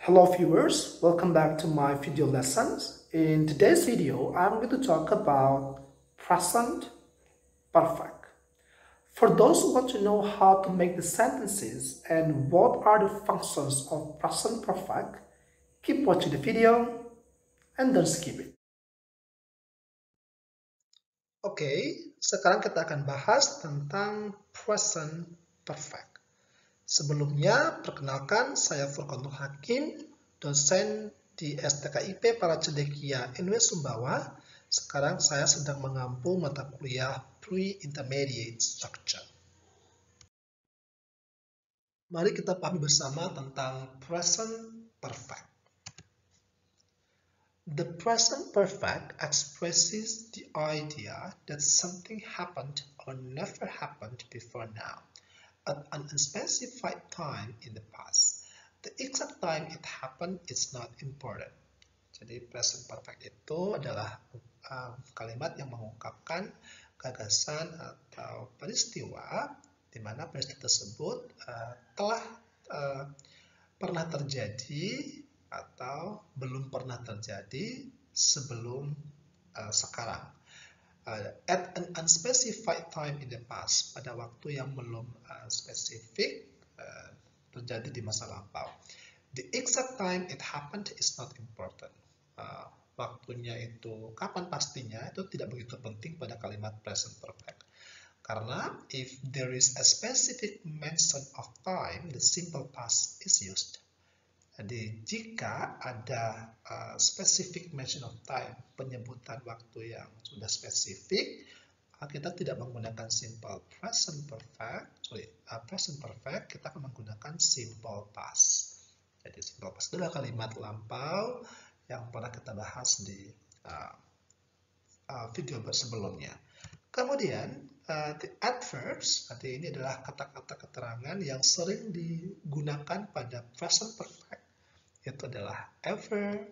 Hello viewers, welcome back to my video lessons. In today's video, I'm going to talk about present perfect. For those who want to know how to make the sentences and what are the functions of present perfect, keep watching the video and don't skip it. Oke, sekarang kita akan bahas tentang present perfect. Sebelumnya, perkenalkan saya Furqan Nur Hakim, dosen di STKIP Para Cendekia NW Sumbawa. Sekarang saya sedang mengampu mata kuliah Pre-Intermediate Structure. Mari kita pahami bersama tentang present perfect. The present perfect expresses the idea that something happened or never happened before now, at an unspecified time in the past. The exact time it happened is not important. Jadi present perfect itu adalah kalimat yang mengungkapkan gagasan atau peristiwa di mana peristiwa tersebut telah pernah terjadi atau belum pernah terjadi sebelum sekarang. At an unspecified time in the past, pada waktu yang belum spesifik terjadi di masa lampau. The exact time it happened is not important. Waktunya itu kapan pastinya itu tidak begitu penting pada kalimat present perfect. Karena if there is a specific mention of time, the simple past is used. Jadi jika ada specific mention of time, penyebutan waktu yang sudah spesifik, kita tidak menggunakan simple present perfect, kita akan menggunakan simple past. Jadi simple past itu adalah kalimat lampau yang pernah kita bahas di video sebelumnya. Kemudian the adverbs, ini adalah kata-kata keterangan yang sering digunakan pada present perfect. Itu adalah ever,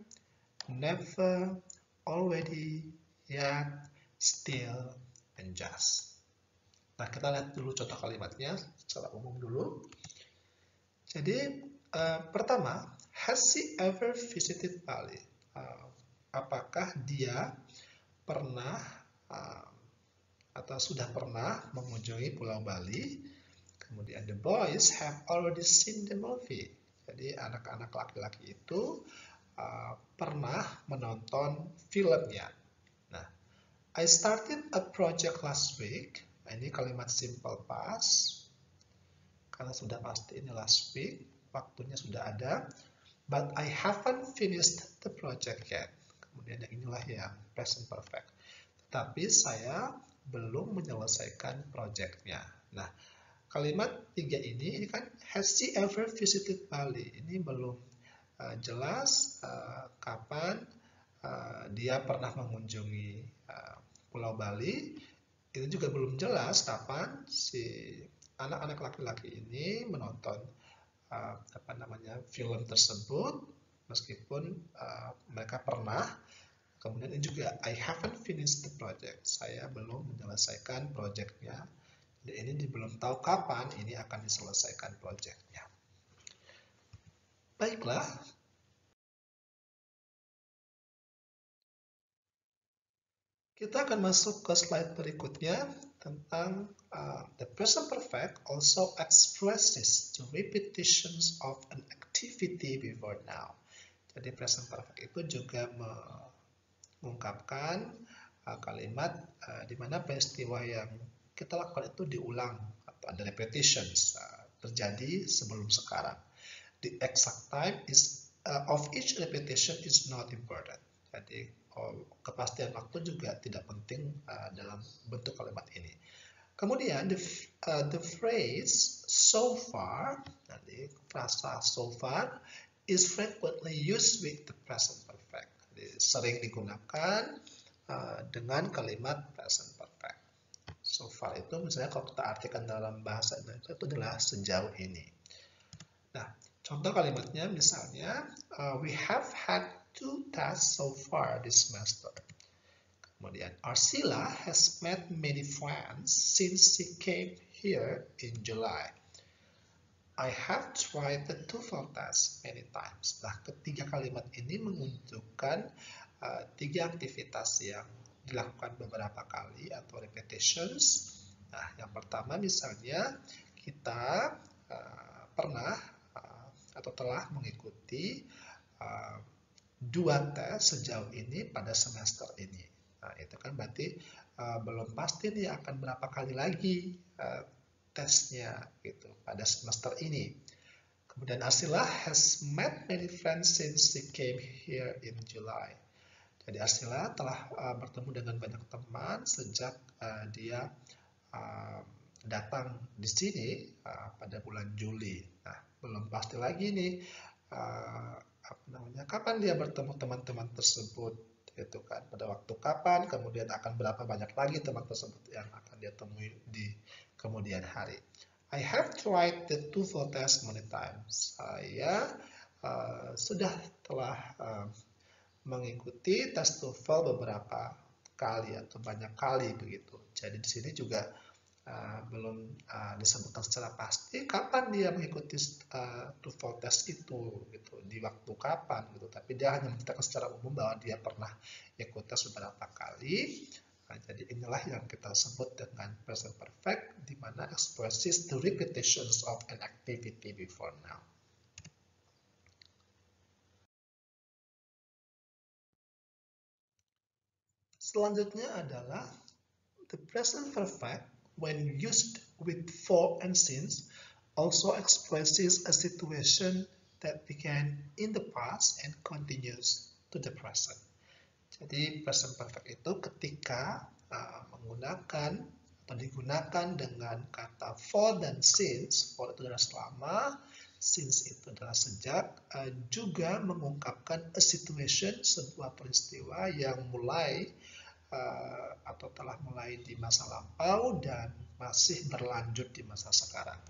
never, already, yet, still, and just. Nah, kita lihat dulu contoh kalimatnya secara umum dulu. Jadi, pertama, has she ever visited Bali? Apakah dia pernah atau sudah pernah mengunjungi Pulau Bali? Kemudian, the boys have already seen the movie. Jadi anak-anak laki-laki itu pernah menonton filmnya. Nah, I started a project last week. Nah, ini kalimat simple past. Karena sudah pasti ini last week, waktunya sudah ada. But I haven't finished the project yet. Kemudian yang inilah yang present perfect. Tetapi saya belum menyelesaikan projectnya. Nah, kalimat 3 ini kan has she ever visited Bali? Ini belum jelas kapan dia pernah mengunjungi Pulau Bali. Itu juga belum jelas kapan si anak-anak laki-laki ini menonton film tersebut, meskipun mereka pernah. Kemudian ini juga I haven't finished the project. Saya belum menyelesaikan projectnya. Jadi ini belum tahu kapan ini akan diselesaikan proyeknya. Baiklah. Kita akan masuk ke slide berikutnya tentang the present perfect also expresses the repetitions of an activity before now. Jadi present perfect itu juga mengungkapkan kalimat di mana peristiwa yang kita lakukan itu diulang atau ada repetitions terjadi sebelum sekarang. The exact time is of each repetition is not important. Jadi kepastian waktu juga tidak penting dalam bentuk kalimat ini. Kemudian the phrase so far, jadi frasa so far is frequently used with the present perfect. Jadi, sering digunakan dengan kalimat present perfect. So far itu misalnya kalau kita artikan dalam bahasa Indonesia itu adalah sejauh ini. Nah, contoh kalimatnya misalnya we have had 2 tests so far this semester. Kemudian Arcila has met many friends since she came here in July. I have tried the TOEFL test many times. Nah, ketiga kalimat ini menunjukkan tiga aktivitas yang dilakukan beberapa kali atau repetitions. Nah, yang pertama misalnya kita pernah atau telah mengikuti 2 tes sejauh ini pada semester ini. Nah, itu kan berarti belum pasti nih akan berapa kali lagi tesnya gitu pada semester ini. Kemudian Arsila has met many friends since she came here in July. Jadi Arsila telah bertemu dengan banyak teman sejak dia datang di sini pada bulan Juli. Nah, belum pasti lagi nih kapan dia bertemu teman-teman tersebut, gitu kan, pada waktu kapan, kemudian akan berapa banyak lagi teman tersebut yang akan dia temui di kemudian hari. I have tried the TOEFL test many times. Saya telah mengikuti tes TOEFL beberapa kali atau banyak kali begitu. Jadi di sini juga belum disebutkan secara pasti kapan dia mengikuti TOEFL test itu gitu, di waktu kapan gitu, tapi dia hanya menceritakan secara umum bahwa dia pernah ikut tes beberapa kali. Jadi inilah yang kita sebut dengan present perfect, di mana expresses the repetitions of an activity before now. Selanjutnya adalah the present perfect when used with for and since also expresses a situation that began in the past and continues to the present. Jadi present perfect itu ketika menggunakan atau digunakan dengan kata for dan since. For itu adalah selama, since itu adalah sejak, juga mengungkapkan a situation, sebuah peristiwa yang mulai atau telah mulai di masa lampau dan masih berlanjut di masa sekarang.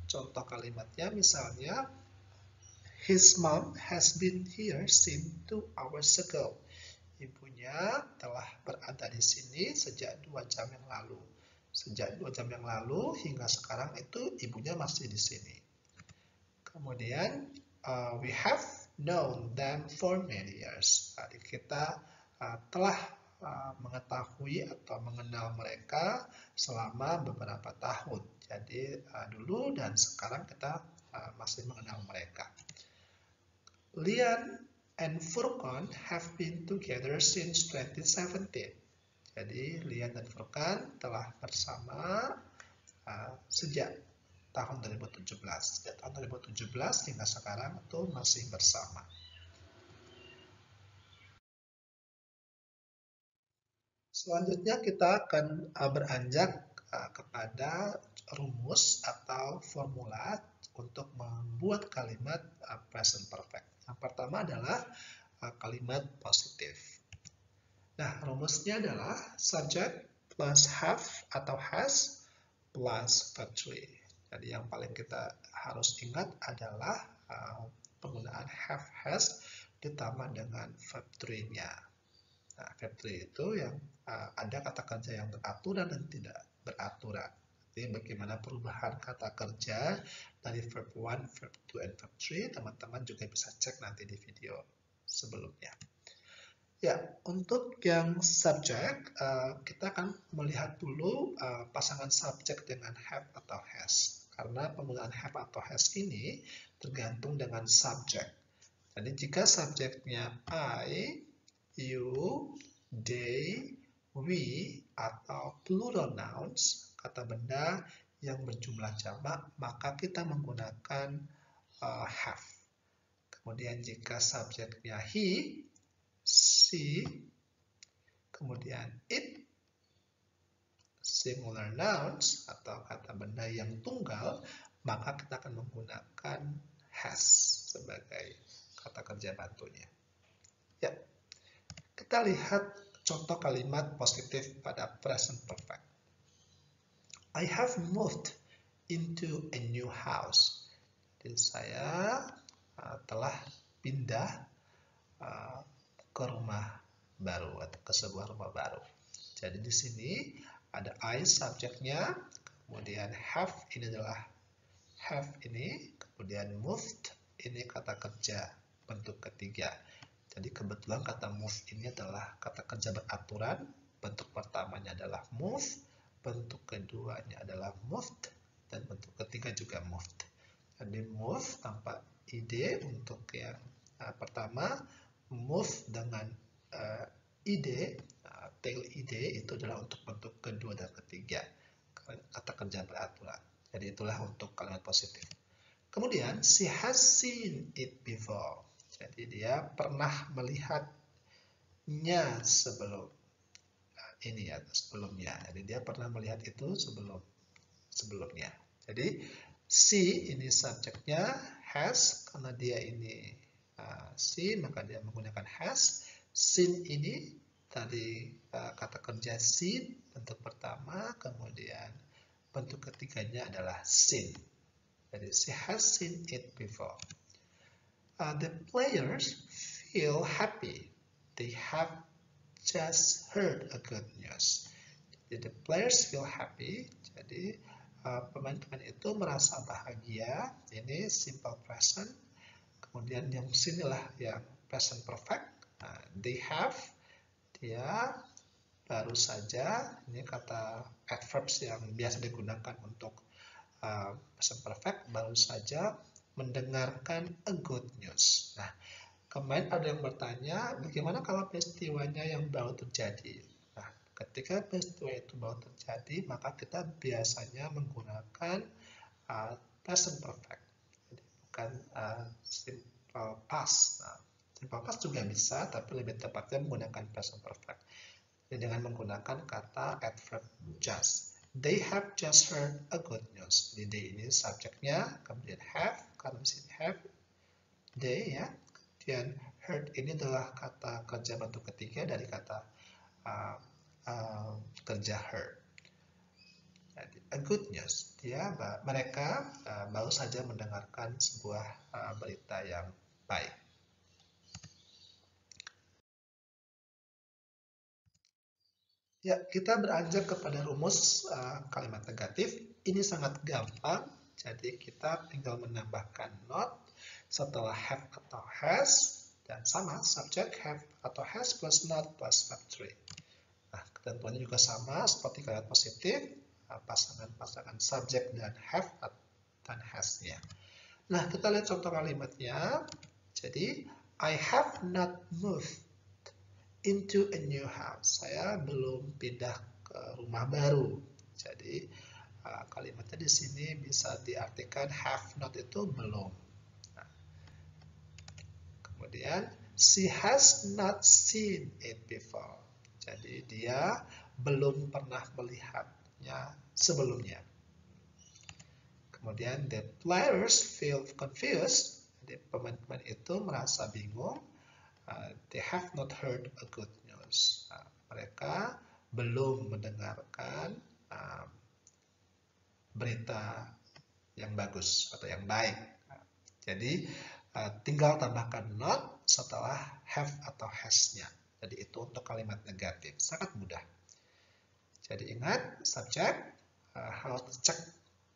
Contoh kalimatnya misalnya, his mom has been here since 2 hours ago. Ibunya telah berada di sini sejak 2 jam yang lalu. Sejak 2 jam yang lalu hingga sekarang itu ibunya masih di sini. Kemudian, we have known them for many years. Jadi kita telah mengetahui atau mengenal mereka selama beberapa tahun. Jadi dulu dan sekarang kita masih mengenal mereka. Lian and Furqan have been together since 2017. Jadi Lian dan Furqan telah bersama sejak tahun 2017. Sejak tahun 2017 hingga sekarang itu masih bersama. Selanjutnya kita akan beranjak kepada rumus atau formula untuk membuat kalimat present perfect. Yang pertama adalah kalimat positif. Nah, rumusnya adalah subject plus have atau has plus verb 3. Jadi yang paling kita harus ingat adalah penggunaan have, has ditambah dengan verb 3-nya. Nah, verb 3 itu yang ada kata kerja yang beraturan dan tidak beraturan. Jadi bagaimana perubahan kata kerja dari verb 1, verb 2, dan verb 3, teman-teman juga bisa cek nanti di video sebelumnya. Ya, untuk yang subject, kita akan melihat dulu pasangan subject dengan have atau has. Karena penggunaan have atau has ini tergantung dengan subject. Jadi jika subjeknya I, you, they, we, atau plural nouns, kata benda yang berjumlah jamak, maka kita menggunakan have. Kemudian jika subjeknya he, she, kemudian it, singular nouns atau kata benda yang tunggal, maka kita akan menggunakan has sebagai kata kerja bantunya. Ya, kita lihat contoh kalimat positif pada present perfect. I have moved into a new house. Jadi saya telah pindah ke rumah baru atau ke sebuah rumah baru. Jadi di sini ada I subjeknya, kemudian have ini adalah have ini, kemudian moved ini kata kerja bentuk ketiga. Jadi kebetulan kata move ini adalah kata kerja beraturan. Bentuk pertamanya adalah move, bentuk keduanya adalah moved, dan bentuk ketiga juga moved. Jadi move tanpa ide untuk yang pertama, move dengan ide, tail ide itu adalah untuk bentuk kedua dan ketiga, kata kerja beraturan. Jadi itulah untuk kalimat positif. Kemudian, she has seen it before. Jadi dia pernah melihatnya sebelumnya. Jadi dia pernah melihat itu sebelumnya. Jadi she ini subjeknya, has karena dia ini she maka dia menggunakan has. Seen ini tadi kata kerja seen bentuk pertama, kemudian bentuk ketiganya adalah seen. Jadi she has seen it before. The players feel happy. They have just heard a good news. Jadi the players feel happy. Jadi pemain-pemain itu merasa bahagia. Ini simple present. Kemudian yang sinilah yang present perfect. They have, dia baru saja. Ini kata adverbs yang biasa digunakan untuk present perfect, baru saja mendengarkan a good news. Nah, kemarin ada yang bertanya, bagaimana kalau peristiwanya yang baru terjadi? Nah, ketika peristiwa itu baru terjadi, maka kita biasanya menggunakan present perfect, jadi bukan simple past. Nah, simple past juga bisa, tapi lebih tepatnya menggunakan present perfect. Jadi dengan menggunakan kata adverb just. They have just heard a good news. Jadi they ini subjeknya, kemudian have, karena di sini have, they ya. Kemudian heard ini adalah kata kerja bentuk ketiga dari kata kerja heard. Jadi, a good news. Mereka baru saja mendengarkan sebuah berita yang baik. Ya, kita beranjak kepada rumus kalimat negatif. Ini sangat gampang, jadi kita tinggal menambahkan not setelah have atau has, dan sama, subject have atau has plus not plus verb 3. Nah, ketentuannya juga sama seperti kalimat positif, pasangan-pasangan subject dan have dan has-nya. Nah, kita lihat contoh kalimatnya. Jadi, I have not moved into a new house. Saya belum pindah ke rumah baru. Jadi kalimatnya di sini bisa diartikan have not itu belum. Nah, kemudian she has not seen it before. Jadi dia belum pernah melihatnya sebelumnya. Kemudian the players feel confused. Jadi pemain-pemain itu merasa bingung. They have not heard a good news. Mereka belum mendengarkan berita yang bagus atau yang baik. Jadi tinggal tambahkan not setelah have atau has-nya. Jadi itu untuk kalimat negatif, sangat mudah. Jadi ingat, subjek harus cek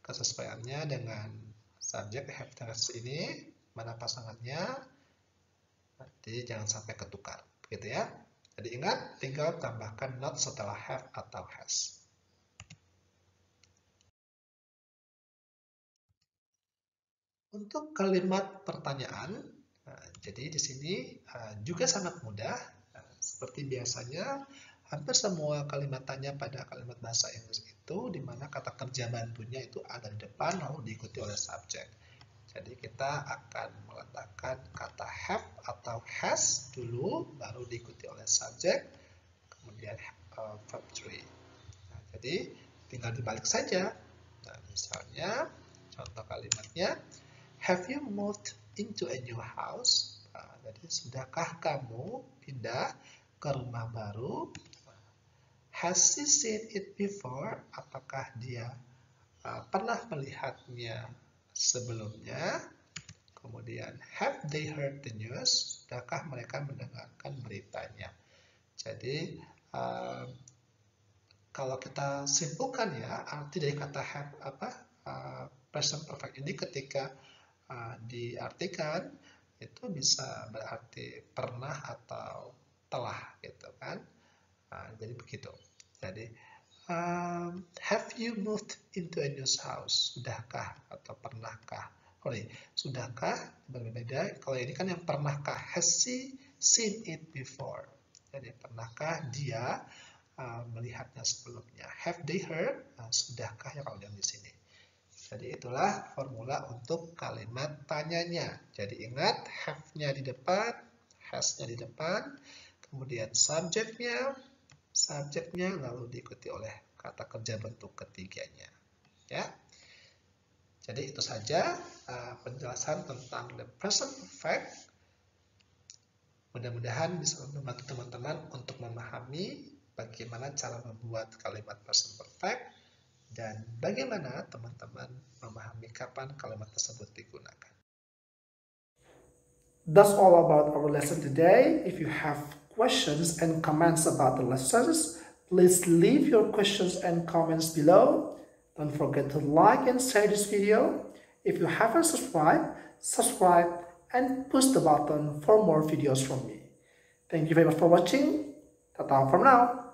kesesuaiannya dengan subjek have dan has ini, mana pasangannya. Jadi jangan sampai ketukar, gitu ya. Jadi ingat, tinggal tambahkan not setelah have atau has. Untuk kalimat pertanyaan, jadi di sini juga sangat mudah. Seperti biasanya, hampir semua kalimat tanya pada kalimat bahasa Inggris itu, di mana kata kerja bantunya itu ada di depan, lalu diikuti oleh subjek. Jadi kita akan meletakkan kata have atau has dulu, baru diikuti oleh subjek, kemudian verb 3. Nah, jadi tinggal dibalik saja. Nah, misalnya contoh kalimatnya, have you moved into a new house? Nah, jadi sudahkah kamu pindah ke rumah baru? Has she seen it before? Apakah dia pernah melihatnya sebelumnya? Kemudian, have they heard the news? Sudahkah mereka mendengarkan beritanya? Jadi, kalau kita simpulkan ya, arti dari kata have present perfect ini ketika diartikan itu bisa berarti pernah atau telah gitu kan. Jadi begitu. Jadi have you moved into a new house? Sudahkah atau pernahkah? Sudahkah berbeda. Kalau ini kan yang pernahkah, has she seen it before? Jadi pernahkah dia melihatnya sebelumnya? Have they heard? Sudahkah ya kalau yang di sini? Jadi itulah formula untuk kalimat tanyanya. Jadi ingat have-nya di depan, has-nya di depan, kemudian subjeknya lalu diikuti oleh kata kerja bentuk ketiganya. Ya. Jadi itu saja penjelasan tentang the present perfect. Mudah-mudahan bisa membantu teman-teman untuk memahami bagaimana cara membuat kalimat present perfect dan bagaimana teman-teman memahami kapan kalimat tersebut digunakan. That's all about our lesson today. If you have questions and comments about the lessons, please leave your questions and comments below. Don't forget to like and share this video. If you haven't subscribed, subscribe and push the button for more videos from me. Thank you very much for watching. Ta-ta from now.